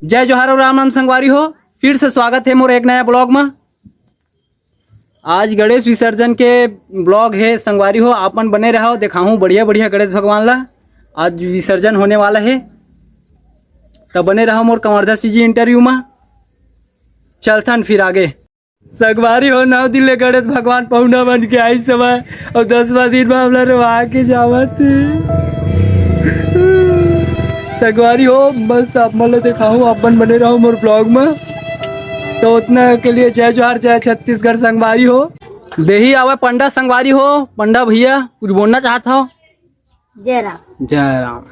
जय जोहार और राम राम संगवारी हो। फिर से स्वागत है मोर एक नया ब्लॉग में। आज गणेश विसर्जन के ब्लॉग है संगवारी हो। आपन बने रहो, दिखाऊं बढ़िया बढ़िया गणेश भगवान ला। आज विसर्जन होने वाला है, तब बने रहो मोर कंवरधा जी इंटरव्यू में। चलथन फिर आगे। संगवारी हो 9 दिन ले गणेश भगवान पहुना बन के आई समय और 10वां दिन में हम रवा के जावत संगवारी हो। मस्त आप मतलब दिखाऊं, अपन बने रहो मोर ब्लॉग में। तो उतना के लिए जय जोहार, जय छत्तीसगढ़ संगवारी हो। देही आवे पंडा संगवारी हो। पंडा भैया कुछ बोलना चाहता हो? जय राम। जय राम।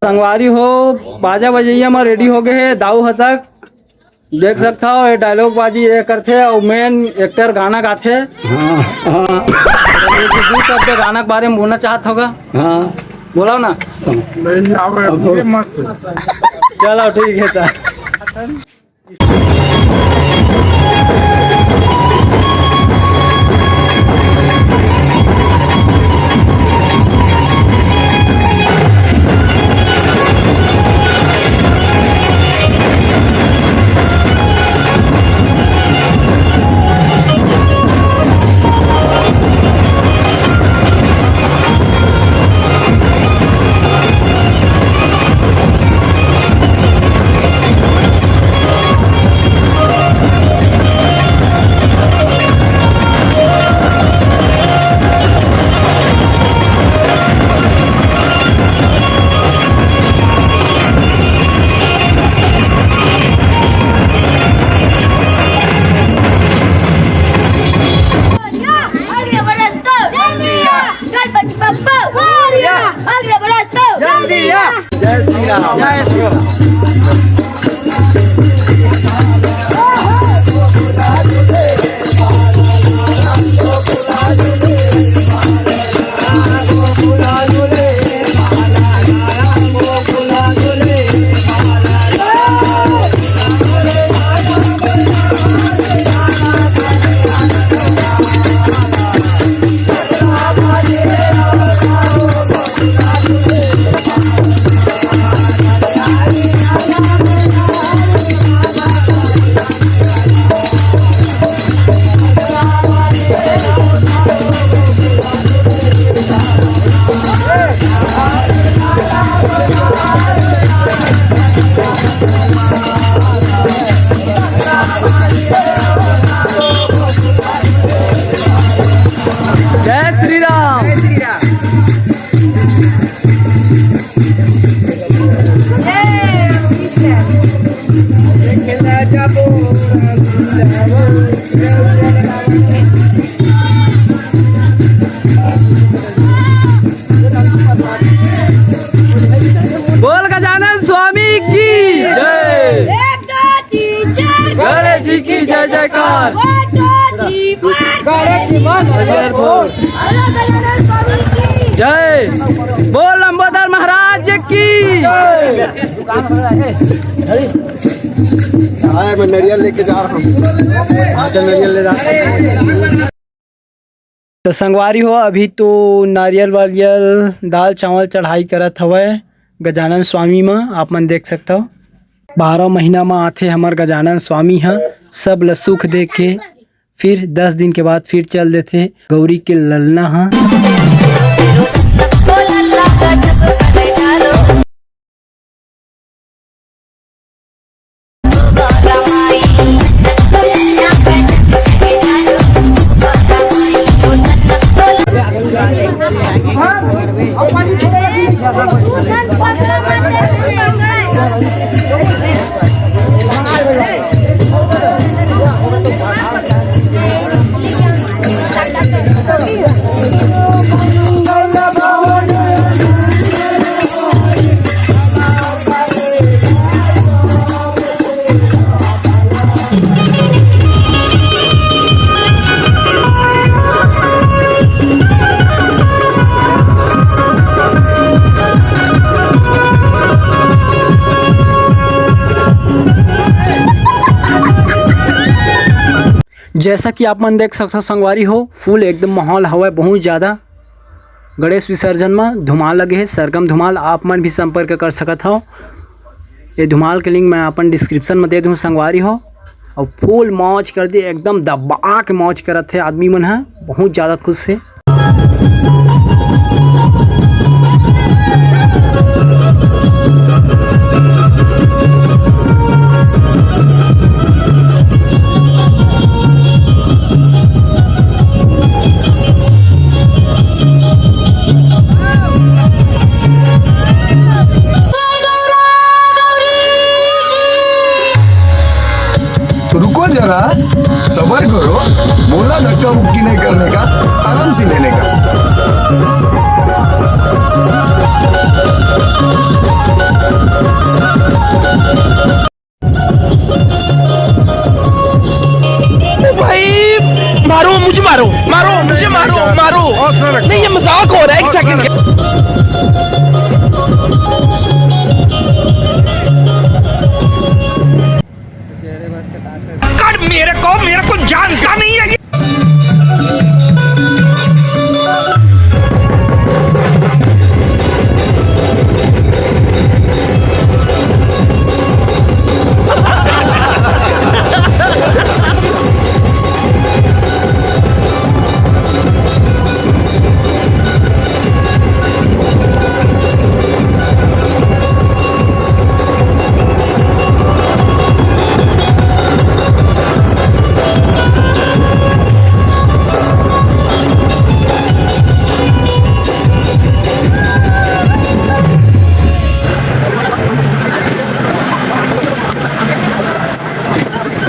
संगवारी हो बाजा बजैया में रेडी हो गए है। दाऊ हतक देख सकता हो, ये डायलॉग बाजी ये करते और मेन एक्टर गाना गाते। शब्द गाना के बारे में बोलना चाहता होगा? हाँ बोला ना। चलो ठीक है। जय श्री राम। जय श्री राम। बोल गजानन स्वामी की जय। गणेश जी की जय जयकार। जय बोल लंबोदर महाराज की। मैं नारियल लेके जा रहा हूँ। नारियल ले रहा। तो संगवारी हो अभी तो नारियल वारियल दाल चावल चढ़ाई करत हवे गजानन स्वामी में। आप मन देख सकता हो 12 महीना में आथे हमार गजानन स्वामी है। सब ल सुख दे के फिर 10 दिन के बाद फिर चल देते गौरी के ललना है। जैसा कि आप मन देख सकते हो संगवारी हो, फुल एकदम माहौल हवा बहुत ज़्यादा। गणेश विसर्जन में धुमाल लगे है, सरगम धुमाल। आप मन भी संपर्क कर सकत हो। ये धुमाल के लिंक मैं अपन डिस्क्रिप्शन में दे दूँ संगवारी हो। और फुल मौज कर दे, एकदम दबा के मौज करत है आदमी मन है, बहुत ज़्यादा खुश है। रुको जरा, सबर करो। बोला धक्का मुक्की नहीं करने का, आराम से लेने का। भाई मारो मुझे, मारो मारो मुझे, मारो मारो। नहीं, ये मजाक हो रहा है, एक सेकंड। मेरे को जानता नहीं है।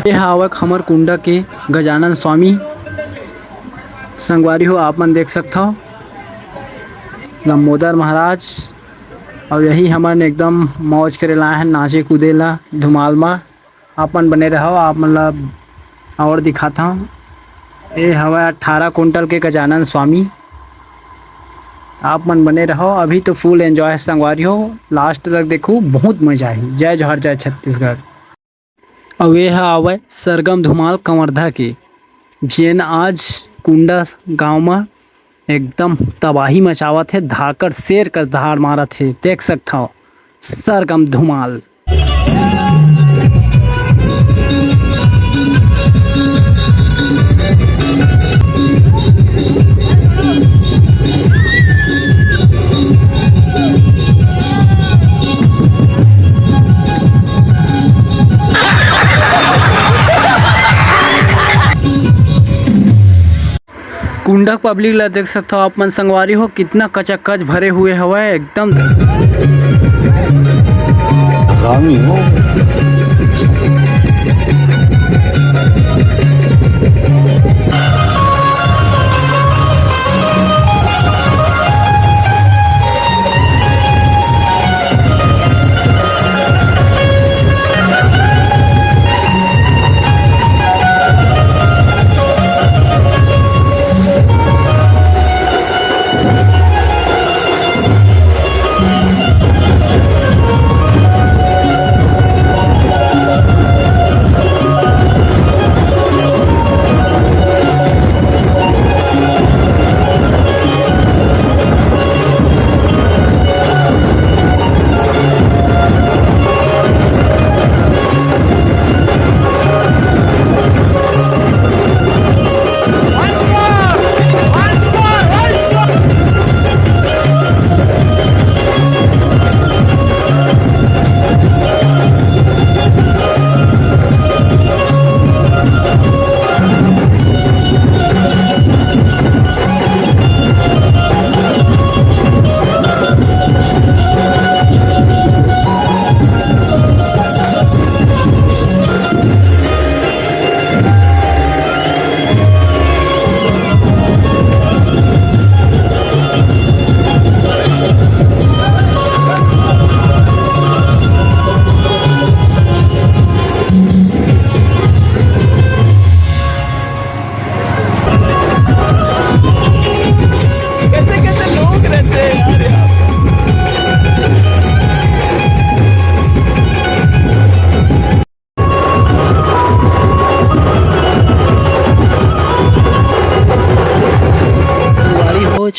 ये हावक हमर कुंडा के गजानन स्वामी संगवारी हो, आप मन देख सकते हो। लंबोदर महाराज और यही हमन एकदम मौज करे लाए हैं, नाचे कूदे ला धुमाल में। आप मन बने रहो, आप मतलब और दिखाता हूँ। ये हवा 18 कुंटल के गजानन स्वामी। आप मन बने रहो, अभी तो फुल एंजॉय संगवारी हो, लास्ट तक देखो, बहुत मजा आई। जय जोहर, जय छत्तीसगढ़। और ये आवे सरगम धुमाल कंवरधा के, जेन आज कुंडा गांव में एकदम तबाही मचावत है, धाकर शेर कर दहाड़ मारत है। देख सकता हो सरगम धुमाल। कुंडक पब्लिक ला देख सकते हो आप मन संगवारी हो, कितना कचकच भरे हुए हवा एकदम। रामी हो।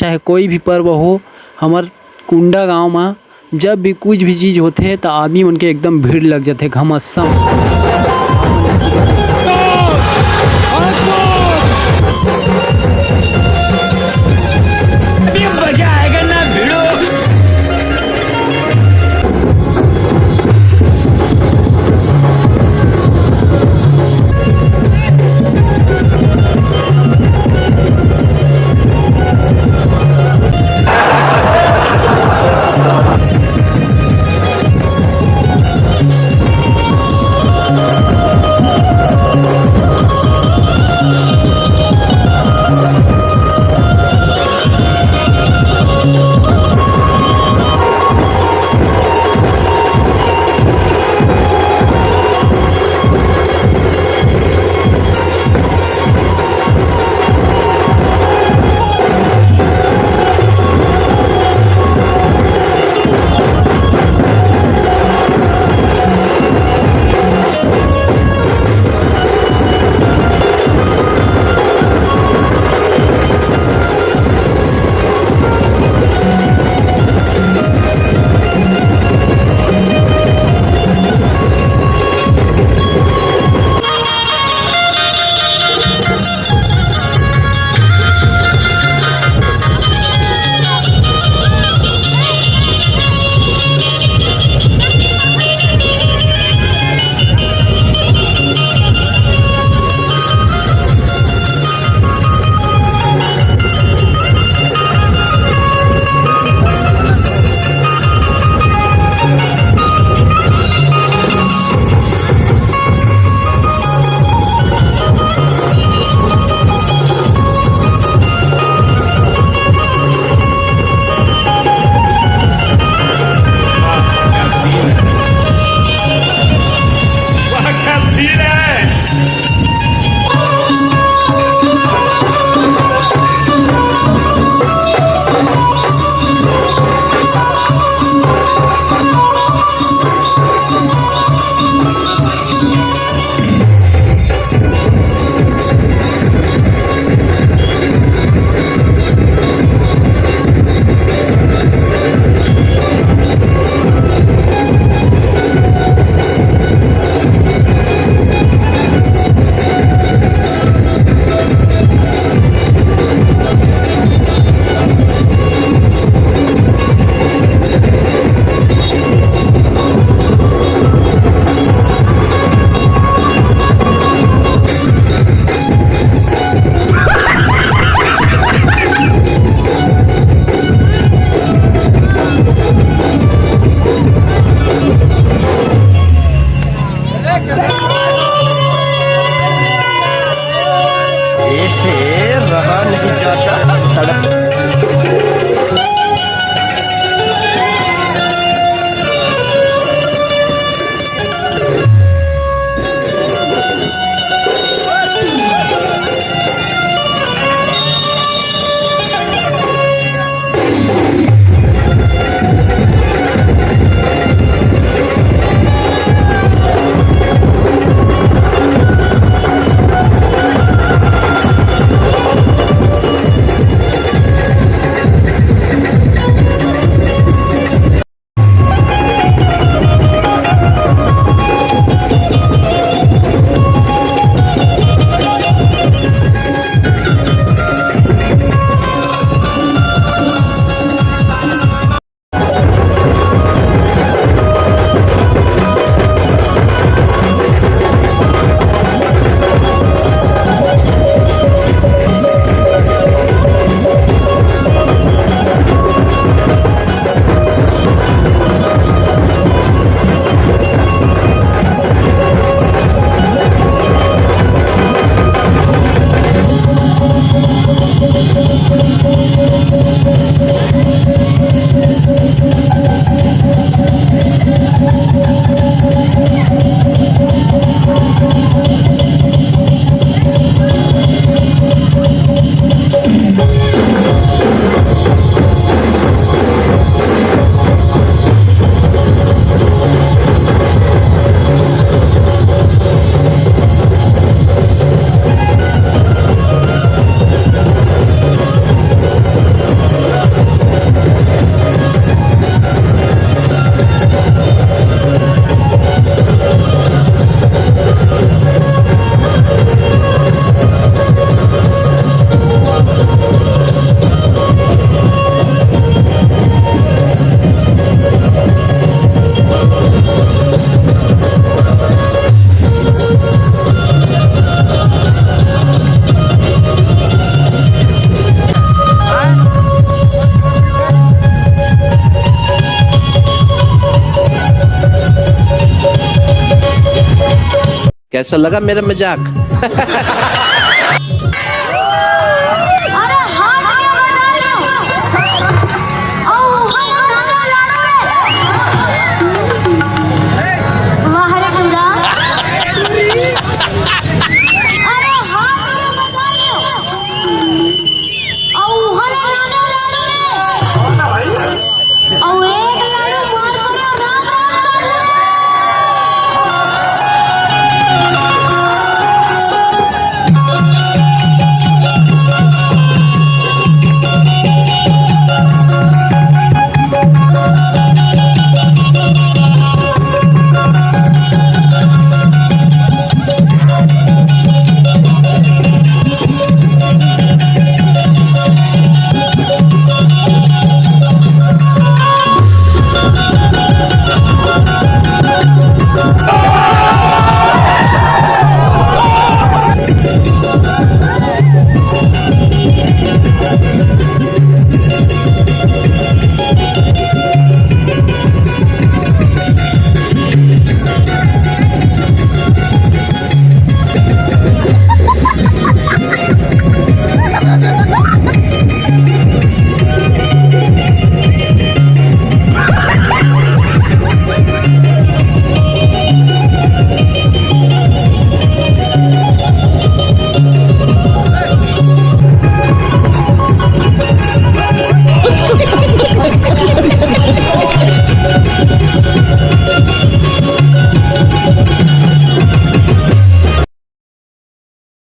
चाहे कोई भी पर्व हो, हमार कुंडा गांव में जब भी कुछ भी चीज़ होते तो आदमी मन के एकदम भीड़ लग जाते घमस्सम। कैसा लगा मेरा मजाक? अरे हाथ क्यों बता रहे हो? ओ हम गाना लाड़ो रे। वाह रे खंडा। अरे हाथ क्यों बता रहे हो? ओ हम गाना लाड़ो रे। ओ एक लाड़ो मार करो राम राम कर रे।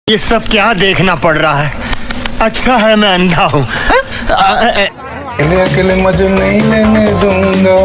ये सब क्या देखना पड़ रहा है? अच्छा है मैं अंधा हूँ। अकेले मजे नहीं लेने दूंगा।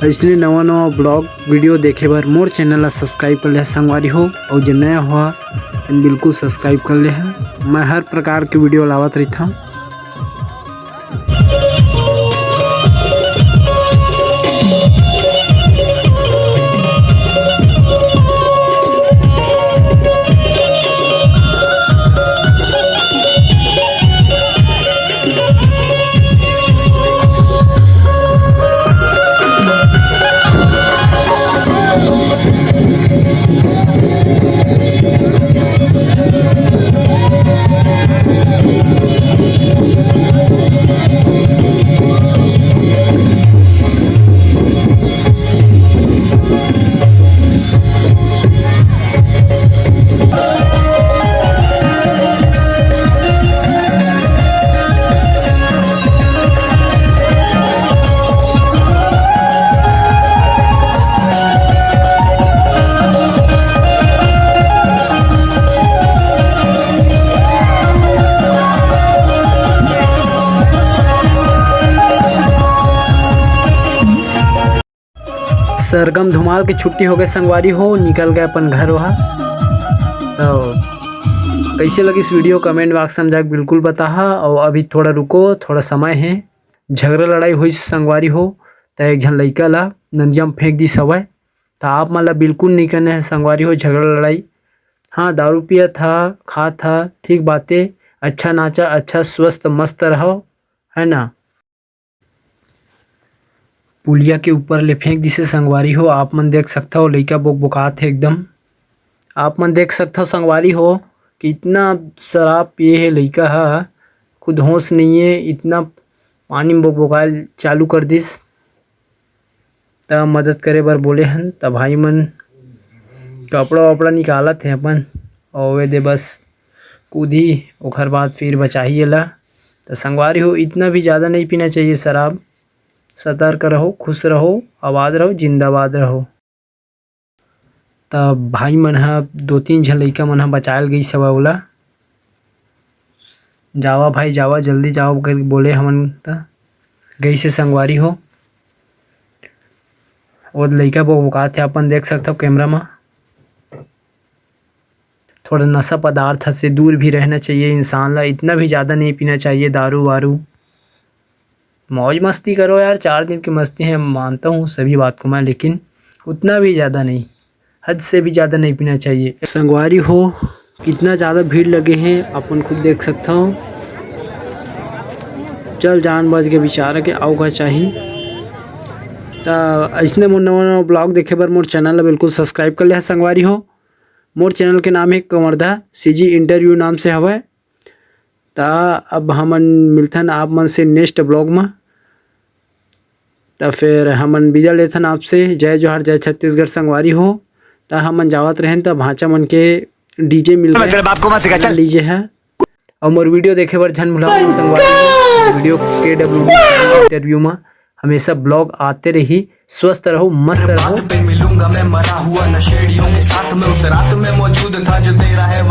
इसलिए नवा नवा ब्लॉग वीडियो देखे बर मोर चैनल ला सब्सक्राइब कर ले संगवारी हो और जो नया हुआ तो बिल्कुल सब्सक्राइब कर ले। मैं हर प्रकार के वीडियो लावत रहता हूँ। सरगम धुमाल की छुट्टी हो गए संगवारी हो, निकल गए अपन घर वहाँ। तो कैसे लगी इस वीडियो कमेंट बॉक्स में जाकर बिल्कुल बताहा। और अभी थोड़ा रुको, थोड़ा समय है। झगड़ा लड़ाई हुई संगवारी हो तो एक झन लड़का ला नदिया में फेंक दी सवय। तो आप मतलब बिल्कुल नहीं करने हैं संगवारी हो झगड़ा लड़ाई। हाँ, दारू पिया था, खा था, ठीक बातें, अच्छा नाचा, अच्छा स्वस्थ मस्त रहो, है ना। पुलिया के ऊपर ले फेंक दिसे संगवारी हो। आप मन देख सकता हो लड़का बोकात है एकदम। आप मन देख सकता हो संगवारी हो कि इतना शराब पिए है लड़का है, खुद होश नहीं है, इतना पानी में बोकाल चालू कर दिस। तब मदद करे बर बोले हन, तब भाई मन कपड़ा वपड़ा निकालत है अपन और वे दे बस कूदी। ओखर बाद फिर बचाइए ला। तो संगवारी हो इतना भी ज़्यादा नहीं पीना चाहिए शराब। सतर्क रहो, खुश रहो, आबाद रहो, जिंदाबाद रहो। तब भाई मन हा 2-3 झन लइका मन हा बचायल गई सब ओला। जावा भाई जावा, जल्दी जाओ कर बोले हमन। त गई से संगवारी हो और लइका बोकात है, अपन देख सकते हो कैमरा में। थोड़ा नशा पदार्थ से दूर भी रहना चाहिए इंसान ला। इतना भी ज़्यादा नहीं पीना चाहिए दारू वारू। मौज मस्ती करो यार, 4 दिन की मस्ती है, मानता हूँ सभी बात को मैं, लेकिन उतना भी ज़्यादा नहीं, हद से भी ज़्यादा नहीं पीना चाहिए। संगवारी हो कितना ज़्यादा भीड़ लगे हैं अपन खुद देख सकता हूँ। चल जान बच के बेचारा के आओ का चाहिए। तो ऐसने मोर नवा ब्लॉग देखे बर मोर चैनल ला बिल्कुल सब्सक्राइब कर ले संगवारी हो। मोर चैनल के नाम है कंवरधा CG इंटरव्यू नाम से हवै। तो अब हमन मिलथन आप मन से नेक्स्ट ब्लॉग में। तो फिर हमन विदा लेथन आपसे। जय जोहार, जय छत्तीसगढ़ संगवारी हो। तो हमन जावत रहें तो भाचा मन के DJ मिल गए लीजिए है। और मोर वीडियो देखे बर झन भुलाओ संगवारी। वीडियो के इंटरव्यू में हमेशा ब्लॉग आते रही। स्वस्थ रहो, मस्त रहो। मिलूंगा मैं मरा हुआ नशेड़ियों के साथ में, उस रात में मौजूद था जो तेरा है